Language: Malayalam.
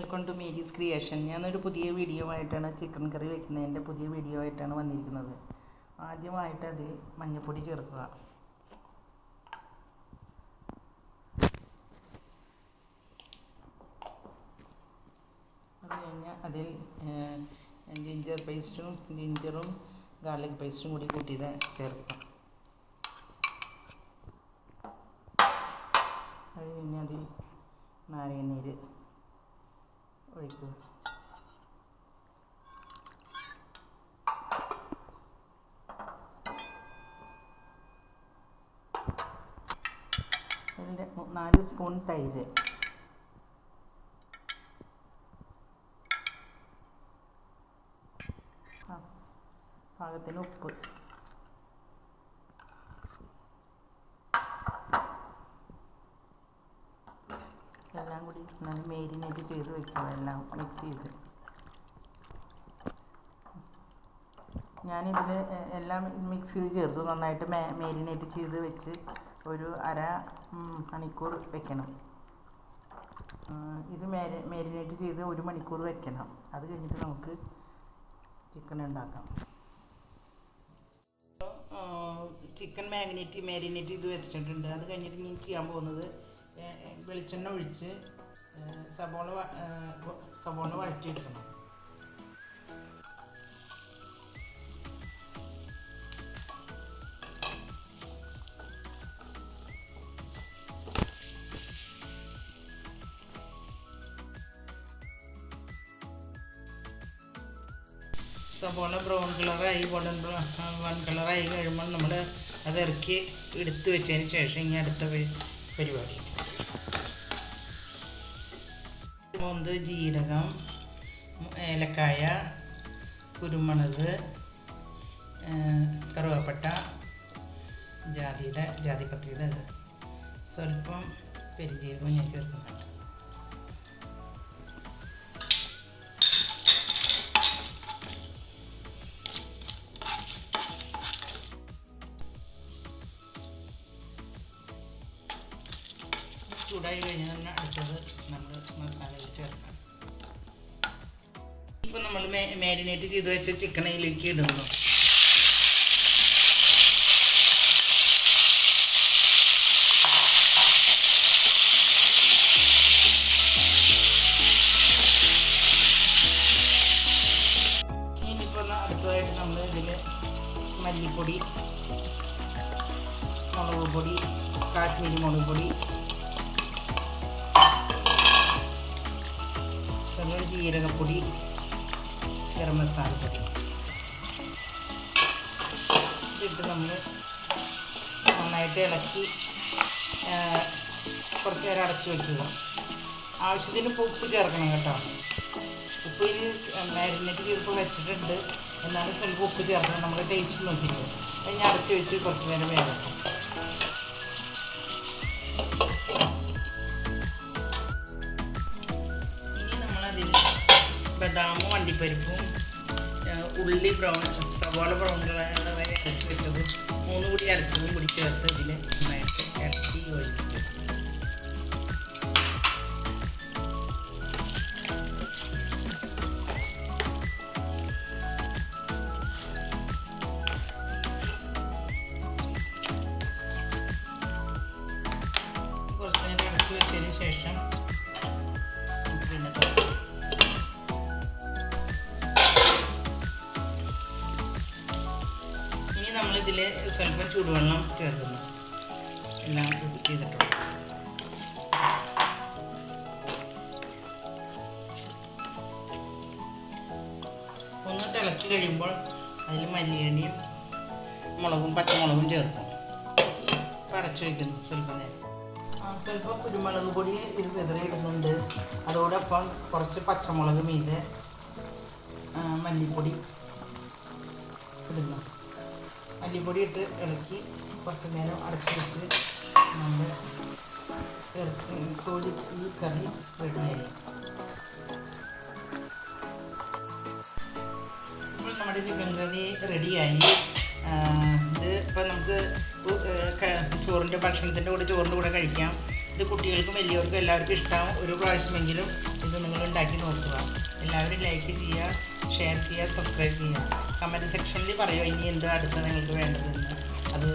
Welcome to Mary's creation. ഞാനൊരു പുതിയ വീഡിയോ ആയിട്ടാണ് ചിക്കൻ കറി വെക്കുന്നതിൻ്റെ പുതിയ വീഡിയോ ആയിട്ടാണ് വന്നിരിക്കുന്നത്. ആദ്യമായിട്ട് അതിൽ മഞ്ഞൾപ്പൊടി ചേർക്കുക. അത് കഴിഞ്ഞാൽ അതിൽ ജിഞ്ചറും ഗാർലിക് പേസ്റ്റും കൂടി കൂട്ടിയത് ചേർക്കുക. അത് കഴിഞ്ഞ് അതിൽ നാരങ്ങനീര് ഒഴിക്കുക. അതിൻ്റെ 4 സ്പൂൺ തൈര്, പാകത്തിന് ഉപ്പ്, എല്ലാം കൂടി നല്ല മേരിനേറ്റ് ചെയ്ത് വെക്കുക. എല്ലാം മിക്സ് ചെയ്ത് ഞാനിതിൽ എല്ലാം മിക്സ് ചെയ്ത് ചേർത്തു. നന്നായിട്ട് മേരിനേറ്റ് ചെയ്ത് വെച്ച് ഒരു അര മണിക്കൂർ വെക്കണം. ഇത് മേരിനേറ്റ് ചെയ്ത് 1 മണിക്കൂർ വെക്കണം. അത് കഴിഞ്ഞിട്ട് നമുക്ക് ചിക്കൻ ഉണ്ടാക്കാം. ചിക്കൻ മാരിനേറ്റ് ചെയ്ത് വെച്ചിട്ടുണ്ട്. അത് കഴിഞ്ഞിട്ട് ഇനി ചെയ്യാൻ പോകുന്നത് വെളിച്ചെണ്ണ ഒഴിച്ച് സവോള വഴറ്റിയെടുക്കണം. സവോള ബ്രൗൺ കളറായി കഴിയുമ്പോൾ നമ്മൾ അത് ഇറക്കി എടുത്ത് വെച്ചതിന് ശേഷം ഇനി അടുത്ത പരിപാടി മുന്ത്, ജീരകം, ഏലക്കായ, കുരുമുളക്, കറുവാപ്പട്ട, ജാതിപത്രിയുടെ ഇത് സ്വല്പം പെരുംജീരകം ഞാൻ ചേർക്കുന്നുണ്ട്. ചൂടായി കഴിഞ്ഞാൽ തന്നെ അടുത്തത് നമ്മൾ മസാലയിൽ ചേർക്കാം. ഇപ്പോൾ നമ്മൾ മാരിനേറ്റ് ചെയ്ത് വെച്ച ചിക്കനിലേക്ക് ഇടുന്നു. ഇനിയിപ്പോൾ അടുത്തതായിട്ട് നമ്മൾ ഇതിൽ മല്ലിപ്പൊടി, മുളക് പൊടി, കാശ്മീരി മുളക് പൊടി, ജീരകപ്പൊടി, ഗരം മസാലപ്പൊടി ഇട്ട് നമ്മൾ നന്നായിട്ട് ഇളക്കി കുറച്ച് നേരം അടച്ചു വയ്ക്കുക. ആവശ്യത്തിന് ഉപ്പ് ചേർക്കണം കേട്ടോ. ഉപ്പ് മാരിനേറ്റ് ചെയ്തപ്പോൾ വെച്ചിട്ടുണ്ട്, എന്നാലും സ്വല്പം ഉപ്പ് ചേർക്കണം. നമ്മൾ ടേസ്റ്റ് നോക്കിയിട്ട് അതിന് അടച്ചു വെച്ച് കുറച്ച് നേരം വേഗം. ബദാമും അണ്ടിപ്പരിപ്പും ഉള്ളി സവാള ബ്രൗൺ കളറായി അരച്ച് വെച്ചത് 3 കൂടി അരച്ചതും കൂടി ചേർത്ത് ഇതിൽ നന്നായിട്ട് ഇറക്കി ഒഴിക്കും. കുറച്ച് നേരം അടച്ച് വെച്ചതിന് ശേഷം പിന്നെ നമ്മളിതിൽ സ്വല്പം ചൂടുവെള്ളം ചേർക്കുന്നു. എല്ലാം ചെയ്തിട്ടുണ്ട്. ഒന്ന് തിളച്ച് കഴിയുമ്പോൾ അതിൽ മല്ലിയെണ്ണയും പച്ചമുളകും ചേർക്കും. അടച്ചു വയ്ക്കുന്നു സ്വല്പം നേരം. സ്വല്പം കുരുമുളക് പൊടി ഇത് വിതറിയിടുന്നുണ്ട്. അതോടൊപ്പം കുറച്ച് പച്ചമുളക് മീതെ മല്ലിപ്പൊടി ഇടുന്നു. മല്ലിപ്പൊടി ഇട്ട് ഇളക്കി കുറച്ച് നേരം അടച്ചു വെച്ച് നമ്മൾ ഈ കറി റെഡിയായി. ഇപ്പോൾ നമ്മുടെ ചിക്കൻ കറി റെഡിയായി. ഇത് ഇപ്പോൾ നമുക്ക് ചോറിൻ്റെ ഭക്ഷണത്തിൻ്റെ കൂടെ കഴിക്കാം. ഇത് കുട്ടികൾക്കും വലിയവർക്കും എല്ലാവർക്കും ഇഷ്ടമാവും. ഒരു പ്രാവശ്യമെങ്കിലും ഇത് നിങ്ങൾ ഉണ്ടാക്കി നോക്കുക. എല്ലാവരും ലൈക്ക് ചെയ്യുക, ഷെയർ ചെയ്യുക, സബ്സ്ക്രൈബ് ചെയ്യുക. കമൻറ്റ് സെക്ഷനിൽ പറയുക ഇനി എന്ത് അടുത്ത നിങ്ങൾക്ക് വേണ്ടതെന്ന്. അത്